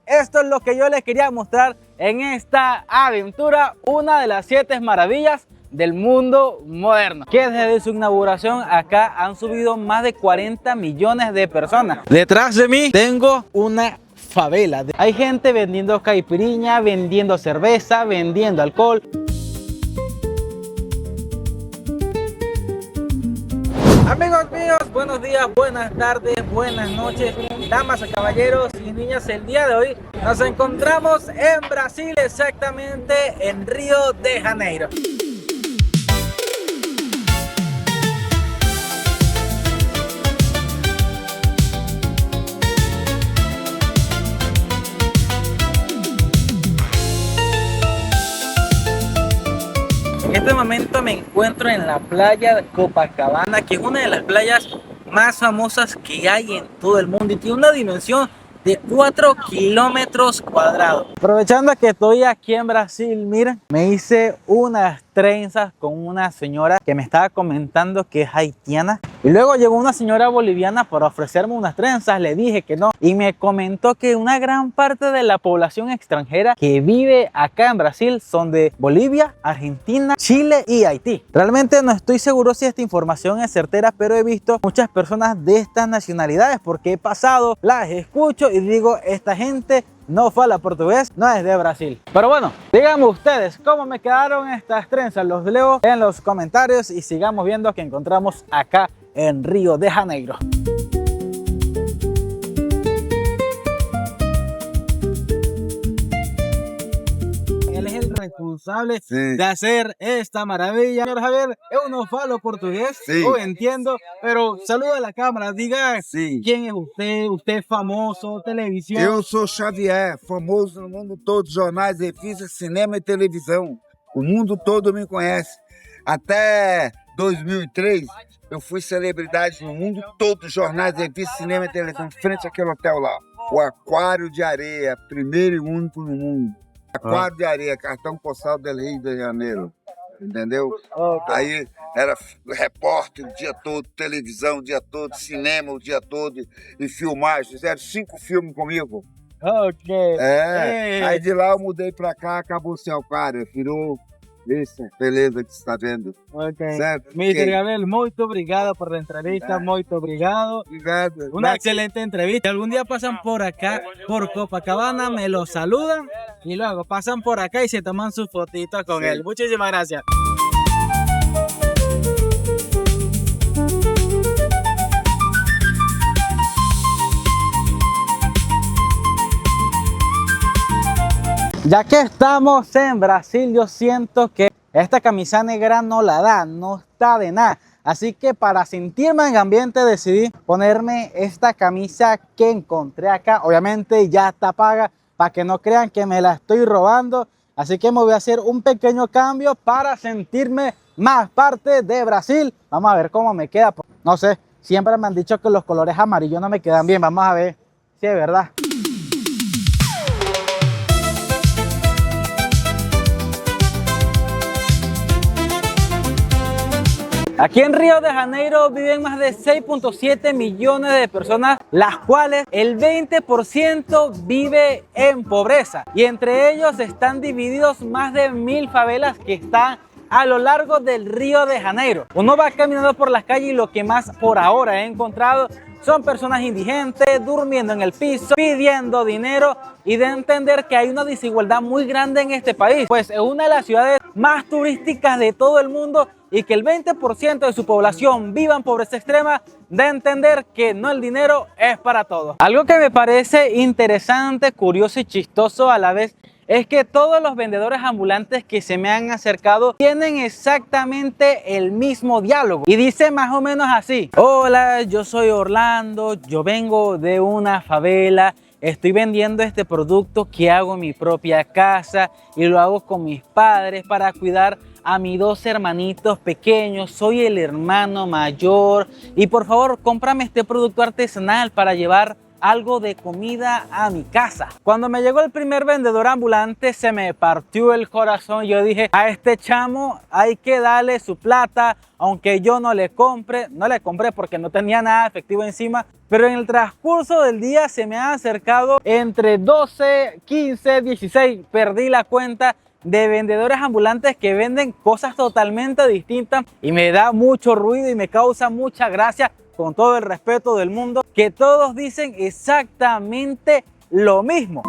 esto es lo que yo les quería mostrar en esta aventura, una de las 7 maravillas del mundo moderno, que desde su inauguración acá han subido más de 40 millones de personas. Detrás de mí tengo una favela. Hay gente vendiendo caipiriña, vendiendo cerveza, vendiendo alcohol. Amigos míos, buenos días, buenas tardes, buenas noches, damas, caballeros y niñas. El día de hoy nos encontramos en Brasil, exactamente en Río de Janeiro. En este momento me encuentro en la playa de Copacabana, que es una de las playas más famosas que hay en todo el mundo y tiene una dimensión de 4 kilómetros cuadrados. Aprovechando que estoy aquí en Brasil, miren, me hice unas trenzas con una señora que me estaba comentando que es haitiana. Y luego llegó una señora boliviana para ofrecerme unas trenzas, le dije que no. Y me comentó que una gran parte de la población extranjera que vive acá en Brasil son de Bolivia, Argentina, Chile y Haití. Realmente no estoy seguro si esta información es certera, pero he visto muchas personas de estas nacionalidades porque he pasado, las escucho y digo, esta gente no habla portugués, no es de Brasil. Pero bueno, díganme ustedes cómo me quedaron estas trenzas. Los leo en los comentarios y sigamos viendo que encontramos acá en Río de Janeiro. Él es el responsable de hacer esta maravilla. Señor Javier, yo no falo portugués, yo entiendo, pero saluda a la cámara, diga quién es usted, usted es famoso, televisión. Eu sou Xavier, famoso no mundo todo, jornais, revistas, cinema e televisão. O mundo todo me conhece. Até 2003, eu fui celebridade no mundo todo, jornais, revistas, cinema e televisão, frente àquele hotel lá. O Aquário de Areia, primeiro e único no mundo. Aquário de Areia, cartão postal do Rio de Janeiro, entendeu? Aí era repórter o dia todo, televisão o dia todo, cinema o dia todo e filmagem. Fizeram 5 filmes comigo. Aí de lá eu mudei pra cá, acabou sem Aquário, virou essa beleza que você está vendo. Certo? Mr. Gabriel, muito obrigado por la entrevista, muito obrigado. Obrigado. Una excelente entrevista. Algún día pasan por acá, por Copacabana, me lo saludan y luego pasan por acá y se toman sus fotitos con él. Muchísimas gracias. Ya que estamos en Brasil, yo siento que esta camisa negra no la da, no está de nada. Así que para sentirme en ambiente decidí ponerme esta camisa que encontré acá. Obviamente ya está paga para que no crean que me la estoy robando. Así que me voy a hacer un pequeño cambio para sentirme más parte de Brasil. Vamos a ver cómo me queda. No sé, siempre me han dicho que los colores amarillos no me quedan bien. Vamos a ver si es verdad. Aquí en Río de Janeiro viven más de 6.7 millones de personas, las cuales el 20% vive en pobreza. Y entre ellos están divididos más de 1000 favelas que están a lo largo del Río de Janeiro. Uno va caminando por las calles y lo que más por ahora he encontrado son personas indigentes, durmiendo en el piso, pidiendo dinero y de entender que hay una desigualdad muy grande en este país. Pues es una de las ciudades más turísticas de todo el mundo y que el 20% de su población viva en pobreza extrema, de entender que no el dinero es para todos. Algo que me parece interesante, curioso y chistoso a la vez es que todos los vendedores ambulantes que se me han acercado tienen exactamente el mismo diálogo y dice más o menos así: hola, yo soy Orlando, yo vengo de una favela, estoy vendiendo este producto que hago en mi propia casa y lo hago con mis padres para cuidar a mis 2 hermanitos pequeños, soy el hermano mayor y por favor cómprame este producto artesanal para llevar algo de comida a mi casa. Cuando me llegó el primer vendedor ambulante se me partió el corazón. Yo dije, a este chamo hay que darle su plata, aunque yo no le compré porque no tenía nada efectivo encima. Pero en el transcurso del día se me han acercado entre 12, 15, 16, perdí la cuenta, de vendedores ambulantes que venden cosas totalmente distintas, y me da mucho ruido y me causa mucha gracia, con todo el respeto del mundo, que todos dicen exactamente lo mismo.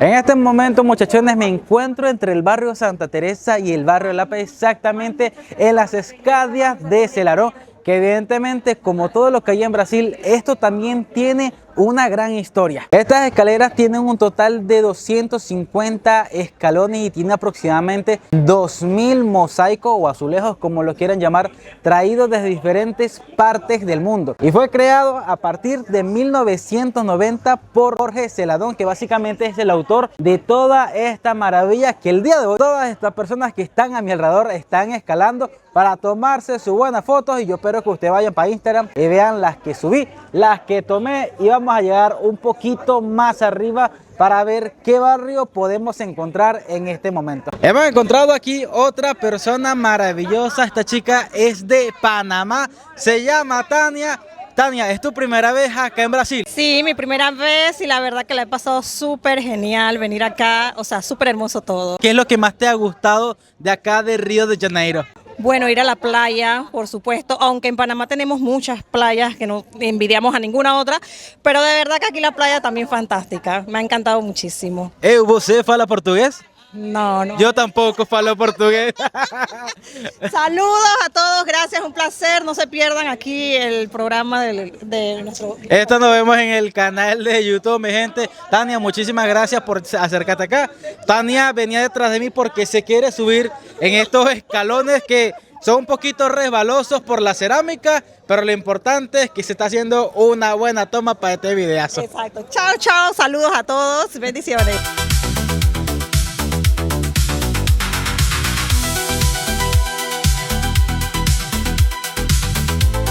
En este momento, muchachones, me encuentro entre el barrio Santa Teresa y el barrio Lapa, exactamente en las Escadias de Selarón, que evidentemente, como todo lo que hay en Brasil, esto también tiene una gran historia. Estas escaleras tienen un total de 250 escalones y tiene aproximadamente 2000 mosaicos o azulejos, como lo quieran llamar, traídos desde diferentes partes del mundo. Y fue creado a partir de 1990 por Jorge Celadón, que básicamente es el autor de toda esta maravilla que el día de hoy todas estas personas que están a mi alrededor están escalando para tomarse sus buenas fotos. Y yo espero que ustedes vayan para Instagram y vean las que subí, las que tomé, y vamos a llegar un poquito más arriba para ver qué barrio podemos encontrar en este momento. Hemos encontrado aquí otra persona maravillosa. Esta chica es de Panamá, se llama Tania. Tania, ¿es tu primera vez acá en Brasil? Sí, mi primera vez, y la verdad que la he pasado súper genial venir acá, o sea, súper hermoso todo. ¿Qué es lo que más te ha gustado de acá de Río de Janeiro? Bueno, ir a la playa, por supuesto, aunque en Panamá tenemos muchas playas que no envidiamos a ninguna otra, pero de verdad que aquí la playa también fantástica, me ha encantado muchísimo. ¿Você fala portugués? No. Yo tampoco falo portugués. Saludos a todos, gracias, un placer, no se pierdan aquí el programa de nuestro... Esto nos vemos en el canal de YouTube, mi gente. Tania, muchísimas gracias por acercarte acá. Tania venía detrás de mí porque se quiere subir en estos escalones que son un poquito resbalosos por la cerámica, pero lo importante es que se está haciendo una buena toma para este videazo. Exacto, chao, chao, saludos a todos, bendiciones.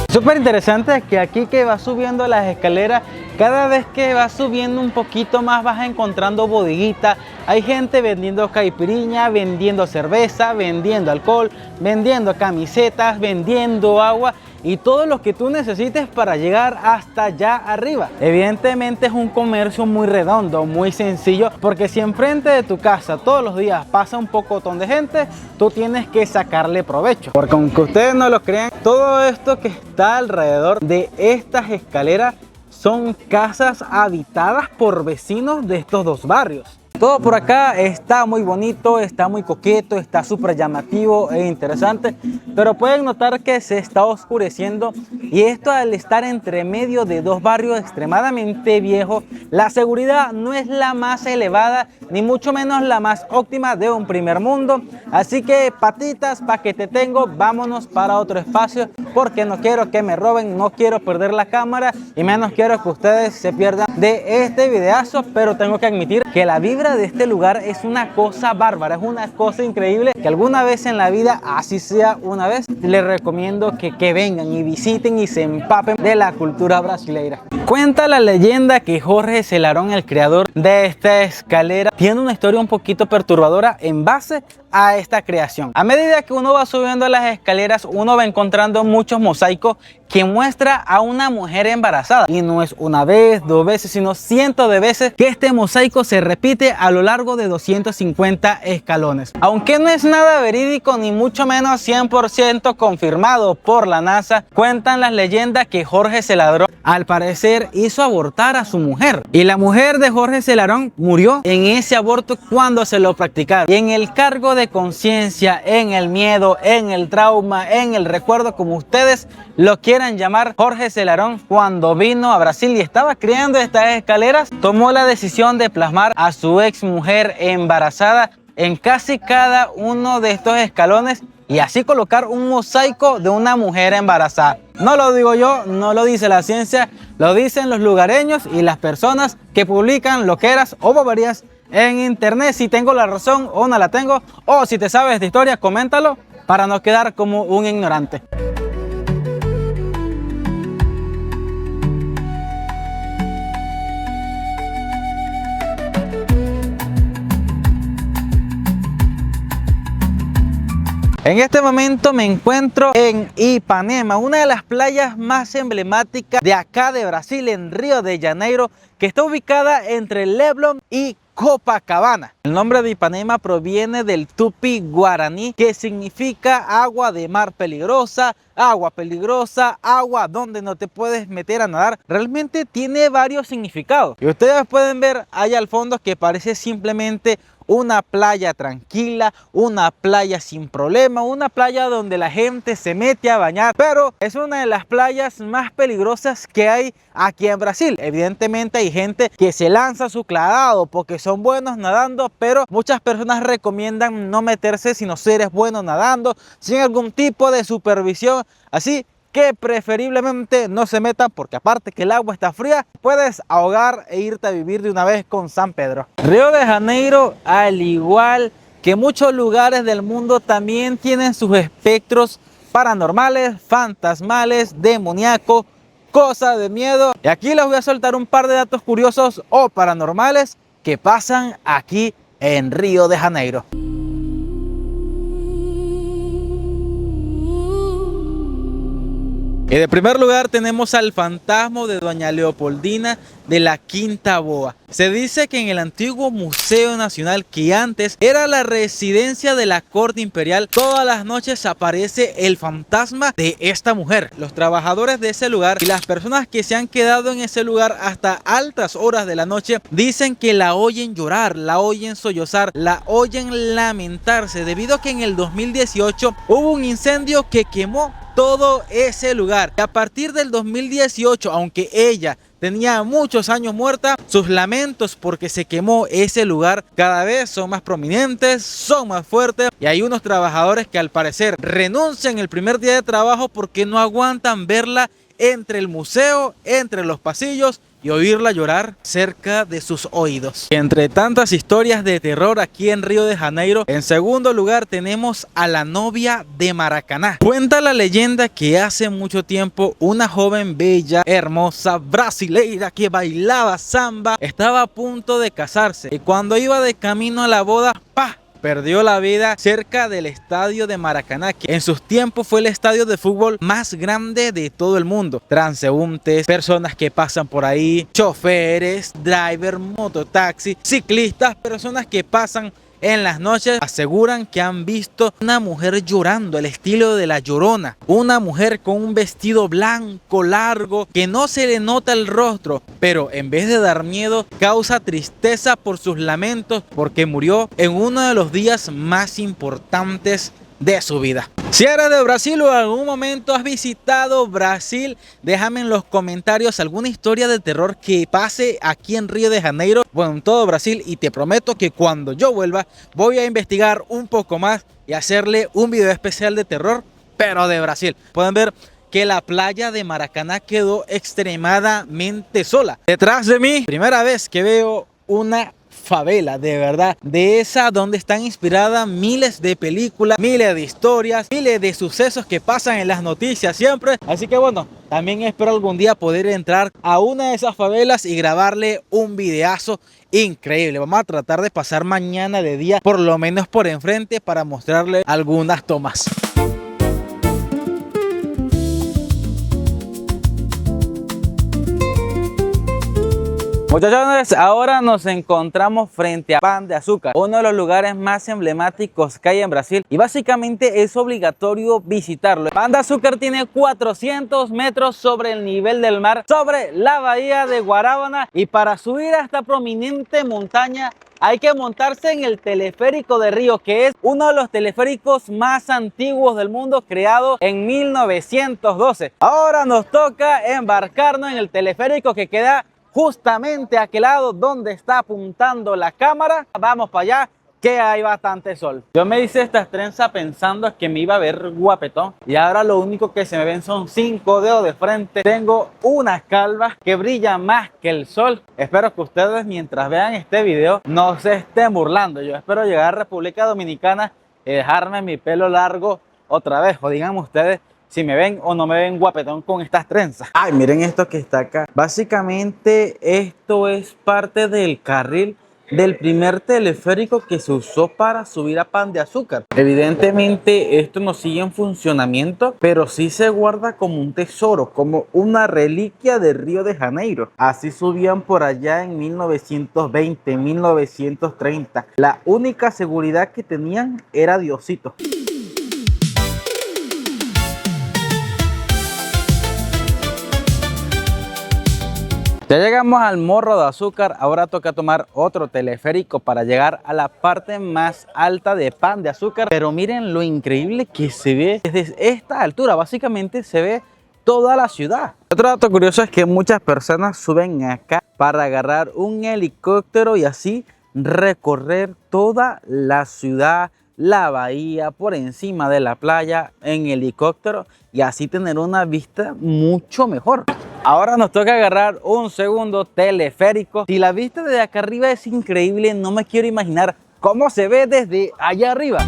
Súper interesante que aquí que vas subiendo las escaleras, cada vez que vas subiendo un poquito más vas encontrando bodeguitas. Hay gente vendiendo caipiriña, vendiendo cerveza, vendiendo alcohol, vendiendo camisetas, vendiendo agua y todo lo que tú necesites para llegar hasta allá arriba. Evidentemente es un comercio muy redondo, muy sencillo, porque si enfrente de tu casa todos los días pasa un pocotón de gente, tú tienes que sacarle provecho. Porque aunque ustedes no lo crean, todo esto que está alrededor de estas escaleras son casas habitadas por vecinos de estos dos barrios. Todo por acá está muy bonito, está muy coqueto, está súper llamativo e interesante, pero pueden notar que se está oscureciendo, y esto al estar entre medio de dos barrios extremadamente viejos, la seguridad no es la más elevada, ni mucho menos la más óptima de un primer mundo. Así que patitas, pa' que te tengo, vámonos para otro espacio, porque no quiero que me roben, no quiero perder la cámara y menos quiero que ustedes se pierdan de este videazo. Pero tengo que admitir que la vibra de este lugar es una cosa bárbara, es una cosa increíble, que alguna vez en la vida, así sea una vez, les recomiendo que vengan y visiten y se empapen de la cultura brasileira. Cuenta la leyenda que Jorge Celarón, el creador de esta escalera, tiene una historia un poquito perturbadora en base a esta creación. A medida que uno va subiendo las escaleras, uno va encontrando muchos mosaicos que muestra a una mujer embarazada, y no es una vez, dos veces, sino cientos de veces que este mosaico se repite a lo largo de 250 escalones. Aunque no es nada verídico ni mucho menos 100% confirmado por la NASA, cuentan las leyendas que Jorge Celarón al parecer hizo abortar a su mujer, y la mujer de Jorge Celarón murió en ese aborto cuando se lo practicaron. Y en el cargo de conciencia, en el miedo, en el trauma, en el recuerdo, como ustedes lo quieran llamar, Jorge Celarón, cuando vino a Brasil y estaba creando estas escaleras, tomó la decisión de plasmar a su ex mujer embarazada en casi cada uno de estos escalones, y así colocar un mosaico de una mujer embarazada. No lo digo yo, no lo dice la ciencia, lo dicen los lugareños y las personas que publican loqueras o boberías en internet. Si tengo la razón o no la tengo, o si te sabes de historia, coméntalo para no quedar como un ignorante. En este momento me encuentro en Ipanema, una de las playas más emblemáticas de acá de Brasil, en Río de Janeiro, que está ubicada entre Leblon y Copacabana. El nombre de Ipanema proviene del tupi guaraní, que significa agua de mar peligrosa, agua donde no te puedes meter a nadar. Realmente tiene varios significados. Y ustedes pueden ver allá al fondo que parece simplemente una playa tranquila, una playa sin problema, una playa donde la gente se mete a bañar, pero es una de las playas más peligrosas que hay aquí en Brasil. Evidentemente hay gente que se lanza su clavado porque son buenos nadando, pero muchas personas recomiendan no meterse si no eres bueno nadando, sin algún tipo de supervisión, así que preferiblemente no se metan, porque aparte que el agua está fría, puedes ahogar e irte a vivir de una vez con San Pedro. Río de Janeiro, al igual que muchos lugares del mundo, también tienen sus espectros paranormales, fantasmales, demoníacos, cosas de miedo. Y aquí les voy a soltar un par de datos curiosos o paranormales que pasan aquí en Río de Janeiro. Y de primer lugar tenemos al fantasma de Doña Leopoldina de la Quinta Boa. Se dice que en el antiguo Museo Nacional, que antes era la residencia de la corte imperial, todas las noches aparece el fantasma de esta mujer. Los trabajadores de ese lugar y las personas que se han quedado en ese lugar hasta altas horas de la noche dicen que la oyen llorar, la oyen sollozar, la oyen lamentarse, debido a que en el 2018 hubo un incendio que quemó todo ese lugar. Y a partir del 2018, aunque ella tenía muchos años muerta, sus lamentos porque se quemó ese lugar cada vez son más prominentes, son más fuertes, y hay unos trabajadores que al parecer renuncian el primer día de trabajo porque no aguantan verla entre el museo, entre los pasillos, y oírla llorar cerca de sus oídos. Y entre tantas historias de terror aquí en Río de Janeiro, en segundo lugar tenemos a la novia de Maracaná. Cuenta la leyenda que hace mucho tiempo una joven bella, hermosa, brasileira que bailaba samba estaba a punto de casarse, y cuando iba de camino a la boda, ¡pah!, perdió la vida cerca del estadio de Maracaná, que en sus tiempos fue el estadio de fútbol más grande de todo el mundo. Transeúntes, personas que pasan por ahí, choferes, driver, mototaxi, ciclistas, personas que pasan en las noches aseguran que han visto una mujer llorando al estilo de La Llorona. Una mujer con un vestido blanco largo que no se le nota el rostro, pero en vez de dar miedo causa tristeza por sus lamentos, porque murió en uno de los días más importantes de su vida. Si eres de Brasil o en algún momento has visitado Brasil, déjame en los comentarios alguna historia de terror que pase aquí en Río de Janeiro, bueno, en todo Brasil, y te prometo que cuando yo vuelva voy a investigar un poco más y hacerle un video especial de terror, pero de Brasil. Pueden ver que la playa de Maracaná quedó extremadamente sola. Detrás de mí, primera vez que veo una favela, de verdad, de esa donde están inspiradas miles de películas, miles de historias, miles de sucesos que pasan en las noticias siempre. Así que bueno, también espero algún día poder entrar a una de esas favelas y grabarle un videazo increíble. Vamos a tratar de pasar mañana de día, por lo menos por enfrente, para mostrarle algunas tomas. Muchachones, ahora nos encontramos frente a Pan de Açúcar, uno de los lugares más emblemáticos que hay en Brasil, y básicamente es obligatorio visitarlo. Pan de Açúcar tiene 400 metros sobre el nivel del mar, sobre la bahía de Guarabana, y para subir a esta prominente montaña hay que montarse en el teleférico de Río, que es uno de los teleféricos más antiguos del mundo, creado en 1912. Ahora nos toca embarcarnos en el teleférico que queda justamente a aquel lado donde está apuntando la cámara. Vamos para allá, que hay bastante sol. Yo me hice estas trenzas pensando que me iba a ver guapetón, y ahora lo único que se me ven son 5 dedos de frente. Tengo unas calvas que brillan más que el sol. Espero que ustedes, mientras vean este video, no se estén burlando. Yo espero llegar a República Dominicana y dejarme mi pelo largo otra vez, o díganme ustedes si me ven o no me ven guapetón con estas trenzas. Ay, miren esto que está acá. Básicamente esto es parte del carril del primer teleférico que se usó para subir a Pan de Azúcar. Evidentemente esto no sigue en funcionamiento, pero sí se guarda como un tesoro, como una reliquia de Río de Janeiro. Así subían por allá en 1920, 1930. La única seguridad que tenían era Diosito. Ya llegamos al Morro de Azúcar, ahora toca tomar otro teleférico para llegar a la parte más alta de Pan de Azúcar. Pero miren lo increíble que se ve desde esta altura, básicamente se ve toda la ciudad. Otro dato curioso es que muchas personas suben acá para agarrar un helicóptero y así recorrer toda la ciudad, la bahía, por encima de la playa en helicóptero y así tener una vista mucho mejor. Ahora nos toca agarrar un segundo teleférico. Si la vista desde acá arriba es increíble, no me quiero imaginar cómo se ve desde allá arriba.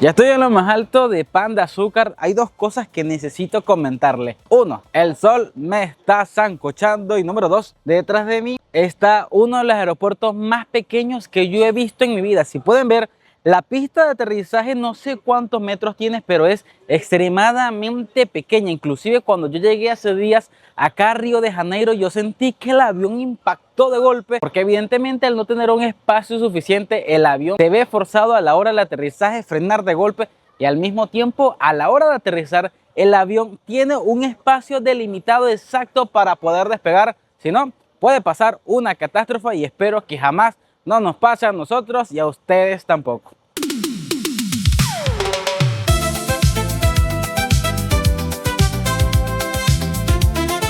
Ya estoy en lo más alto de Pan de Azúcar. Hay dos cosas que necesito comentarles. Uno, el sol me está sancochando. Y número dos, detrás de mí está uno de los aeropuertos más pequeños que yo he visto en mi vida. Si pueden ver, la pista de aterrizaje no sé cuántos metros tiene, pero es extremadamente pequeña. Inclusive cuando yo llegué hace días acá a Río de Janeiro, yo sentí que el avión impactó de golpe, porque evidentemente al no tener un espacio suficiente, el avión se ve forzado a la hora del aterrizaje frenar de golpe, y al mismo tiempo a la hora de aterrizar el avión tiene un espacio delimitado exacto para poder despegar. Si no, puede pasar una catástrofe y espero que jamás no nos pase a nosotros y a ustedes tampoco.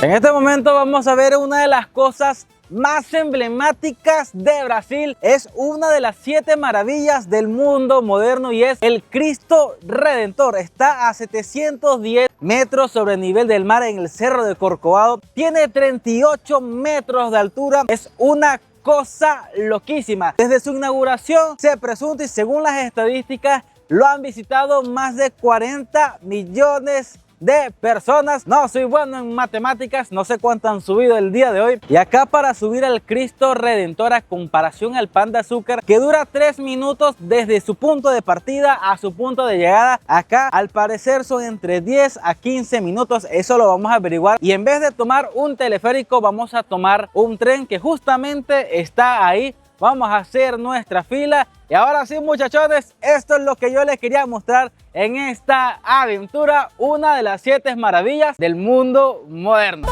En este momento vamos a ver una de las cosas más emblemáticas de Brasil. Es una de las 7 maravillas del mundo moderno y es el Cristo Redentor. Está a 710 metros sobre el nivel del mar en el Cerro de Corcovado. Tiene 38 metros de altura. Es una cosa loquísima. Desde su inauguración se presunta y según las estadísticas lo han visitado más de 40 millones de personas. No soy bueno en matemáticas, no sé cuánto han subido el día de hoy. Y acá para subir al Cristo Redentor, a comparación al Pan de Azúcar, que dura 3 minutos desde su punto de partida a su punto de llegada, acá al parecer son entre 10 a 15 minutos. Eso lo vamos a averiguar. Y en vez de tomar un teleférico, vamos a tomar un tren que justamente está ahí. Vamos a hacer nuestra fila. Y ahora sí, muchachones, esto es lo que yo les quería mostrar en esta aventura, una de las 7 maravillas del mundo moderno.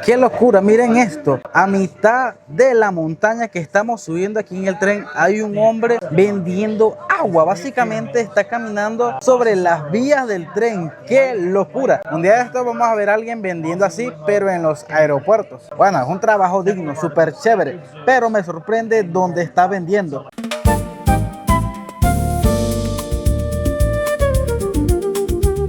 ¡Qué locura! Miren esto, a mitad de la montaña que estamos subiendo aquí en el tren hay un hombre vendiendo agua. Básicamente está caminando sobre las vías del tren. ¡Qué locura! Un día de esto vamos a ver a alguien vendiendo así, pero en los aeropuertos. Bueno, es un trabajo digno, súper chévere, pero me sorprende dónde está vendiendo.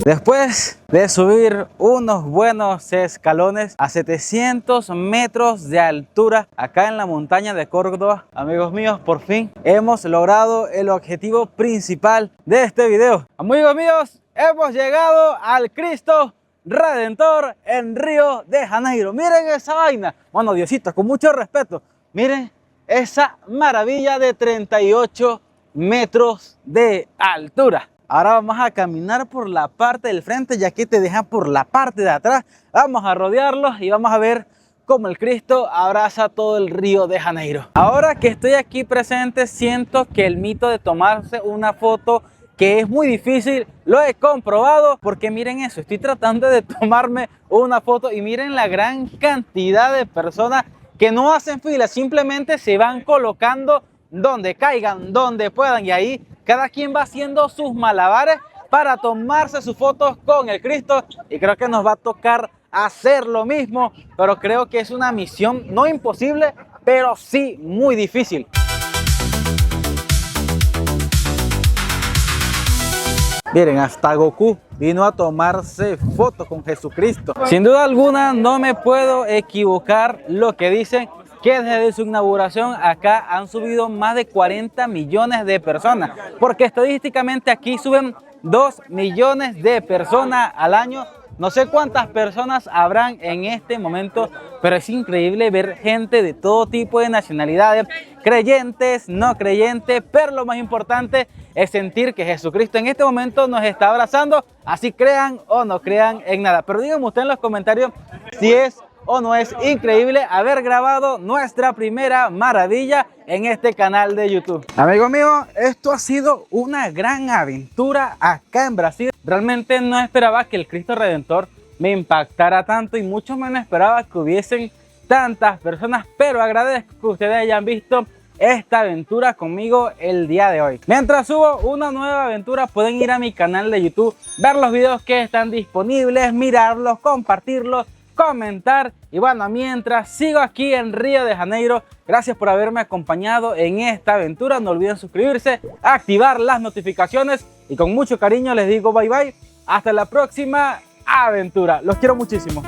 Después de subir unos buenos escalones a 700 metros de altura acá en la montaña de Córdoba, amigos míos, por fin hemos logrado el objetivo principal de este video. Amigos míos, hemos llegado al Cristo Redentor en Río de Janeiro. Miren esa vaina. Bueno, Diosito, con mucho respeto, miren esa maravilla de 38 metros de altura. Ahora vamos a caminar por la parte del frente, ya que te dejan por la parte de atrás. Vamos a rodearlos y vamos a ver cómo el Cristo abraza todo el Río de Janeiro. Ahora que estoy aquí presente, siento que el mito de tomarse una foto, que es muy difícil, lo he comprobado, porque miren eso, estoy tratando de tomarme una foto y miren la gran cantidad de personas que no hacen fila, simplemente se van colocando donde caigan, donde puedan, y ahí cada quien va haciendo sus malabares para tomarse sus fotos con el Cristo. Y creo que nos va a tocar hacer lo mismo, pero creo que es una misión no imposible, pero sí muy difícil. Miren, hasta Goku vino a tomarse fotos con Jesucristo. Sin duda alguna no me puedo equivocar lo que dicen que desde su inauguración acá han subido más de 40 millones de personas, porque estadísticamente aquí suben 2 millones de personas al año. No sé cuántas personas habrán en este momento, pero es increíble ver gente de todo tipo de nacionalidades, creyentes, no creyentes, pero lo más importante es sentir que Jesucristo en este momento nos está abrazando, así crean o no crean en nada. Pero díganme usted en los comentarios si es o no es increíble haber grabado nuestra primera maravilla en este canal de YouTube. Amigo mío, esto ha sido una gran aventura acá en Brasil. Realmente no esperaba que el Cristo Redentor me impactara tanto y mucho menos esperaba que hubiesen tantas personas, pero agradezco que ustedes hayan visto esta aventura conmigo el día de hoy. Mientras subo una nueva aventura pueden ir a mi canal de YouTube, ver los videos que están disponibles, mirarlos, compartirlos, comentar y bueno, mientras sigo aquí en Río de Janeiro, gracias por haberme acompañado en esta aventura. No olviden suscribirse, activar las notificaciones y con mucho cariño les digo bye bye, hasta la próxima aventura. Los quiero muchísimo.